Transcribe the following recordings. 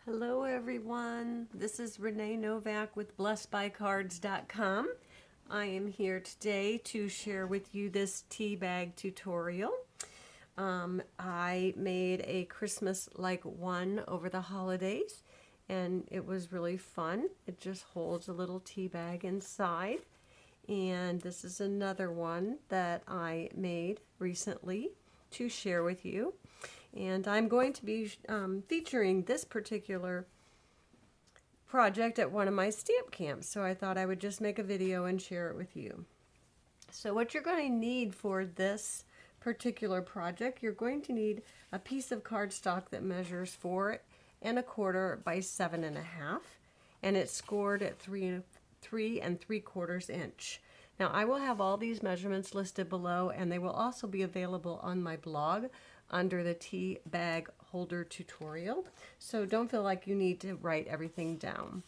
Hello everyone, this is Renee Novak with blessedbycards.com. I am here today to share with you this tea bag tutorial. I made a Christmas-like one over the holidays and it was really fun. It just holds a little tea bag inside. And this is another one that I made recently to share with you. And I'm going to be featuring this particular project at one of my stamp camps. So I thought I would just make a video and share it with you. So what you're going to need for this particular project, you're going to need a piece of cardstock that measures 4 1/4 by 7 1/2, and it's scored at 3 3/4 inch. Now I will have all these measurements listed below, and they will also be available on my blog under the tea bag holder tutorial. So don't feel like you need to write everything down.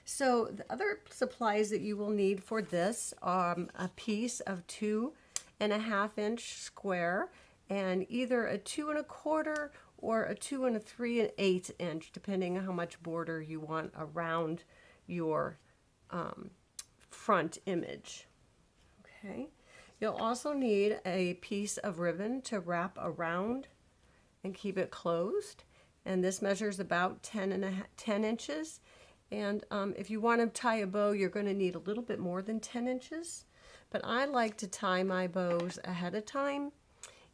So the other supplies that you will need for this are a piece of 2 1/2 inch square, and either a 2 1/4 or a 2 3/8 inch, depending on how much border you want around your front image. Okay. You'll also need a piece of ribbon to wrap around and keep it closed. And this measures about 10 inches. And if you want to tie a bow, you're going to need a little bit more than 10 inches. But I like to tie my bows ahead of time.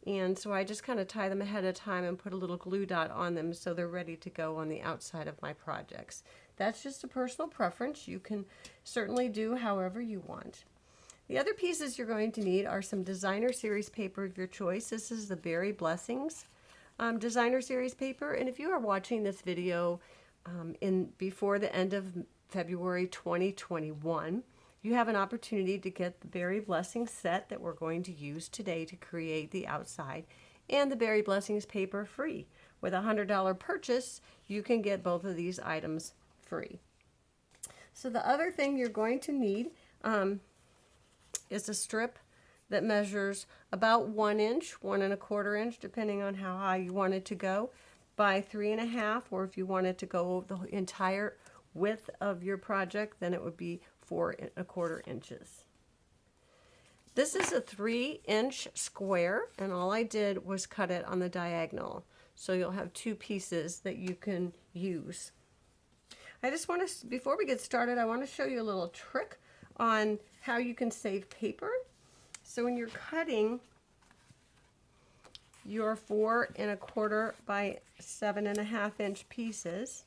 And so I just kind of tie them ahead of time and put a little glue dot on them so they're ready to go on the outside of my projects. That's just a personal preference. You can certainly do however you want. The other pieces you're going to need are some designer series paper of your choice. This is the Berry Blessings designer series paper. And if you are watching this video before the end of February 2021, you have an opportunity to get the Berry Blessings set that we're going to use today to create the outside, and the Berry Blessings paper free. With a $100 purchase, you can get both of these items free. So the other thing you're going to need is a strip that measures about 1 inch, 1 1/4 inch, depending on how high you want it to go, by 3 1/2, or if you want it to go the entire width of your project, then it would be 4 1/4 inches. This is a 3-inch square, and all I did was cut it on the diagonal. So you'll have 2 pieces that you can use. I just want to, before we get started, I want to show you a little trick on how you can save paper. So when you're cutting your 4 1/4 by 7 1/2 inch pieces,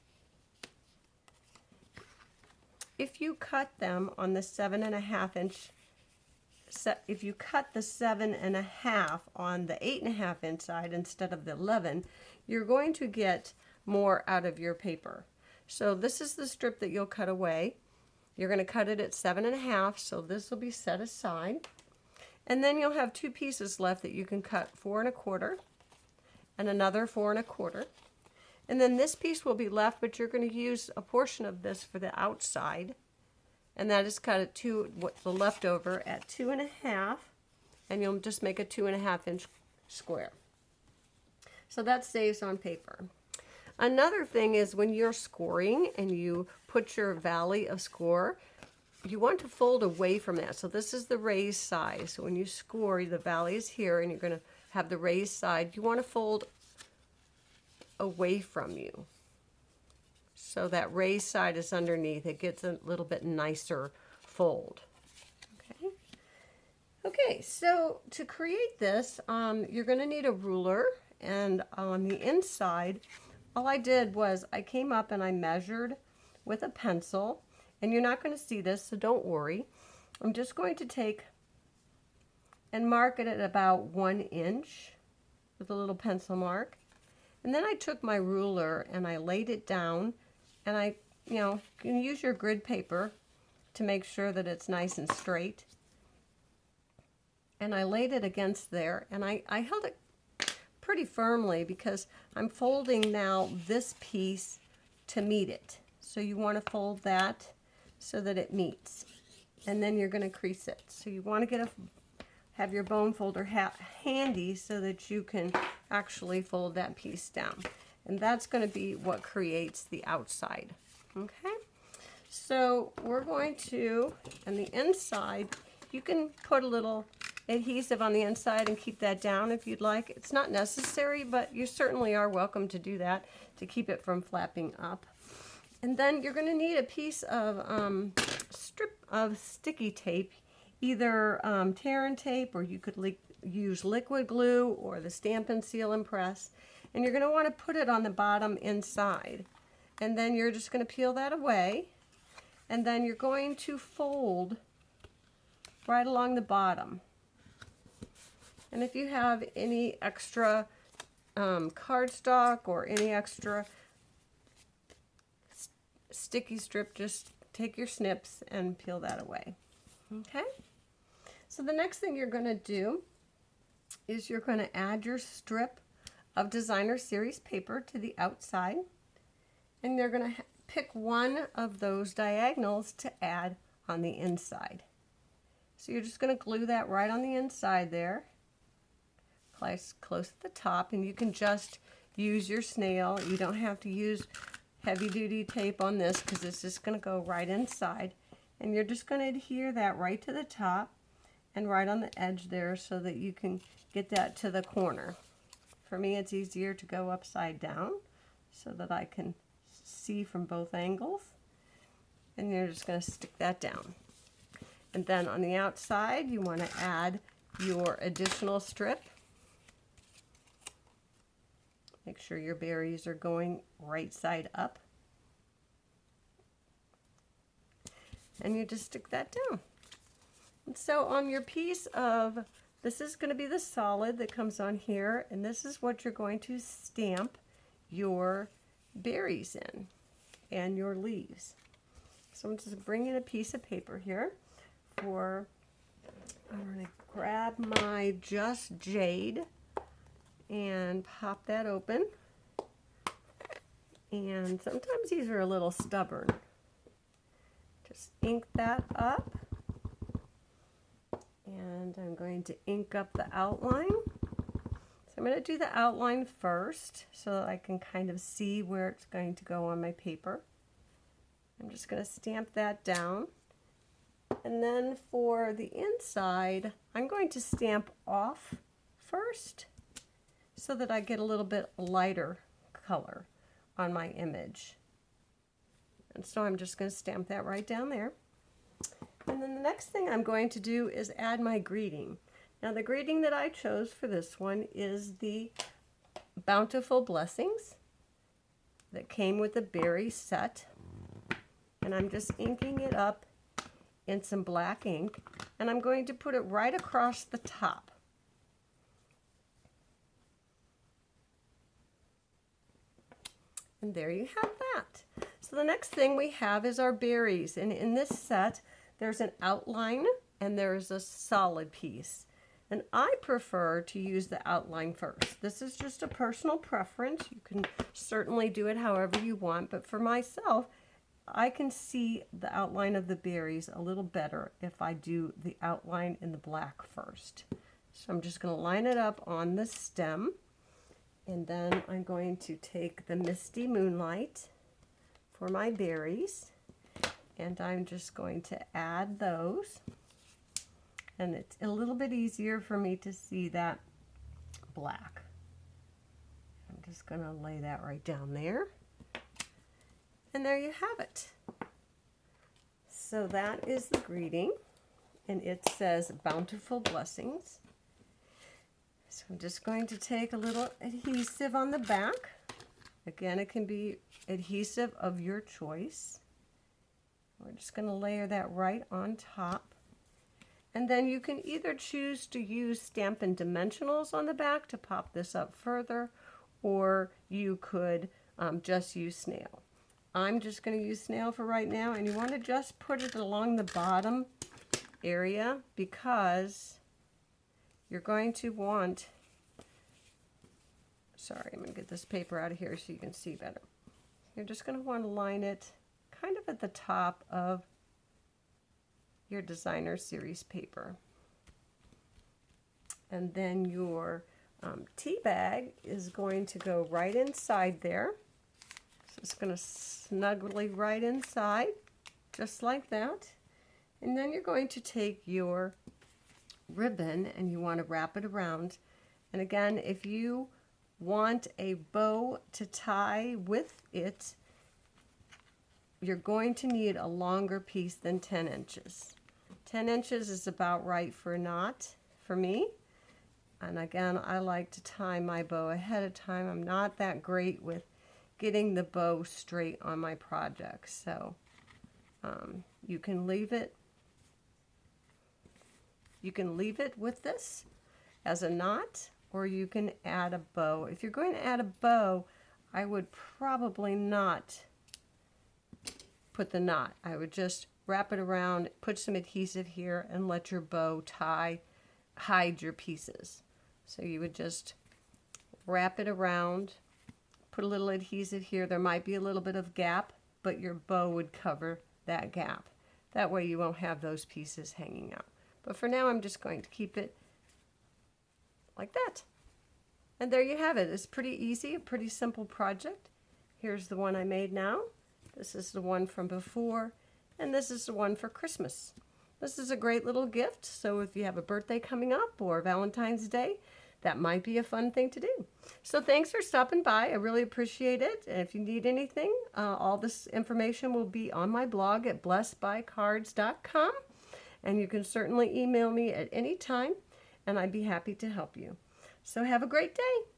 if you cut them on the 7 1/2 inch, if you cut the 7 1/2 on the 8 1/2 inch side instead of the 11, you're going to get more out of your paper. So this is the strip that you'll cut away. You're going to cut it at 7 1/2, so this will be set aside. And then you'll have 2 pieces left that you can cut 4 1/4 and another 4 1/4. And then this piece will be left, but you're going to use a portion of this for the outside. And that is cut at the leftover at 2 1/2, and you'll just make a 2 1/2 inch square. So that saves on paper. Another thing is when you're scoring and you put your valley of score, you want to fold away from that. So this is the raised side. So when you score, the valley is here and you're going to have the raised side. You want to fold away from you. So that raised side is underneath. It gets a little bit nicer fold. Okay. Okay, so to create this, you're going to need a ruler, and on the inside, all I did was I came up and I measured with a pencil, and you're not going to see this, so don't worry. I'm just going to take and mark it at about 1 inch with a little pencil mark. And then I took my ruler and I laid it down, and you can use your grid paper to make sure that it's nice and straight. And I laid it against there, and I held it pretty firmly because I'm folding now this piece to meet it. So you want to fold that so that it meets, and then you're going to crease it. So you want to have your bone folder handy so that you can actually fold that piece down. And that's going to be what creates the outside. Okay? So we're going to, on the inside, you can put a little adhesive on the inside and keep that down if you'd like. It's not necessary, but you certainly are welcome to do that to keep it from flapping up. And then you're going to need a piece of strip of sticky tape, either tear and tape, or you could use liquid glue or the Stampin' Seal and Press. And you're going to want to put it on the bottom inside. And then you're just going to peel that away. And then you're going to fold right along the bottom. And if you have any extra cardstock or any extra sticky strip, just take your snips and peel that away. Okay? So the next thing you're going to do is you're going to add your strip of designer series paper to the outside, and you're going to pick one of those diagonals to add on the inside. So you're just going to glue that right on the inside there, place close to the top, and you can just use your snail. You don't have to use heavy-duty tape on this because it's just going to go right inside. And you're just going to adhere that right to the top and right on the edge there so that you can get that to the corner. For me, it's easier to go upside down so that I can see from both angles. And you're just going to stick that down. And then on the outside, you want to add your additional strip. Make sure your berries are going right side up. And you just stick that down. And so on your piece of, this is going to be the solid that comes on here, and this is what you're going to stamp your berries in and your leaves. So I'm just bringing a piece of paper here I'm going to grab my Just Jade and pop that open. And sometimes these are a little stubborn. Just ink that up. And I'm going to ink up the outline. So I'm going to do the outline first so that I can kind of see where it's going to go on my paper. I'm just going to stamp that down. And then for the inside, I'm going to stamp off first so that I get a little bit lighter color on my image. And so I'm just going to stamp that right down there. And then the next thing I'm going to do is add my greeting. Now the greeting that I chose for this one is the Bountiful Blessings that came with the berry set. And I'm just inking it up in some black ink, and I'm going to put it right across the top. And there you have that. So the next thing we have is our berries, and in this set there's an outline and there's a solid piece. And I prefer to use the outline first. This is just a personal preference. You can certainly do it however you want, but for myself, I can see the outline of the berries a little better if I do the outline in the black first. So I'm just going to line it up on the stem, and then I'm going to take the Misty Moonlight for my berries, and I'm just going to add those. And it's a little bit easier for me to see that black. I'm just going to lay that right down there. And there you have it. So that is the greeting, and it says Bountiful Blessings. So I'm just going to take a little adhesive on the back. Again, it can be adhesive of your choice. We're just going to layer that right on top. And then you can either choose to use Stampin' Dimensionals on the back to pop this up further, or you could just use snail. I'm just going to use snail for right now, and you want to just put it along the bottom area because you're going to want, sorry, I'm going to get this paper out of here so you can see better. You're just going to want to line it kind of at the top of your designer series paper. And then your tea bag is going to go right inside there. So it's going to snugly right inside, just like that. And then you're going to take your ribbon and you want to wrap it around. And again, if you want a bow to tie with it, you're going to need a longer piece than 10 inches. 10 inches is about right for a knot for me. And again, I like to tie my bow ahead of time. I'm not that great with getting the bow straight on my projects. So you can leave it with this as a knot, or you can add a bow. If you're going to add a bow, I would probably not put the knot. I would just wrap it around, put some adhesive here, and let your bow hide your pieces. So you would just wrap it around, put a little adhesive here. There might be a little bit of gap, but your bow would cover that gap. That way you won't have those pieces hanging out. But for now, I'm just going to keep it like that. And there you have it. It's pretty easy, a pretty simple project. Here's the one I made now. This is the one from before, and this is the one for Christmas. This is a great little gift, so if you have a birthday coming up or Valentine's Day, that might be a fun thing to do. So thanks for stopping by. I really appreciate it. And if you need anything, all this information will be on my blog at blessedbycards.com. And you can certainly email me at any time, and I'd be happy to help you. So have a great day.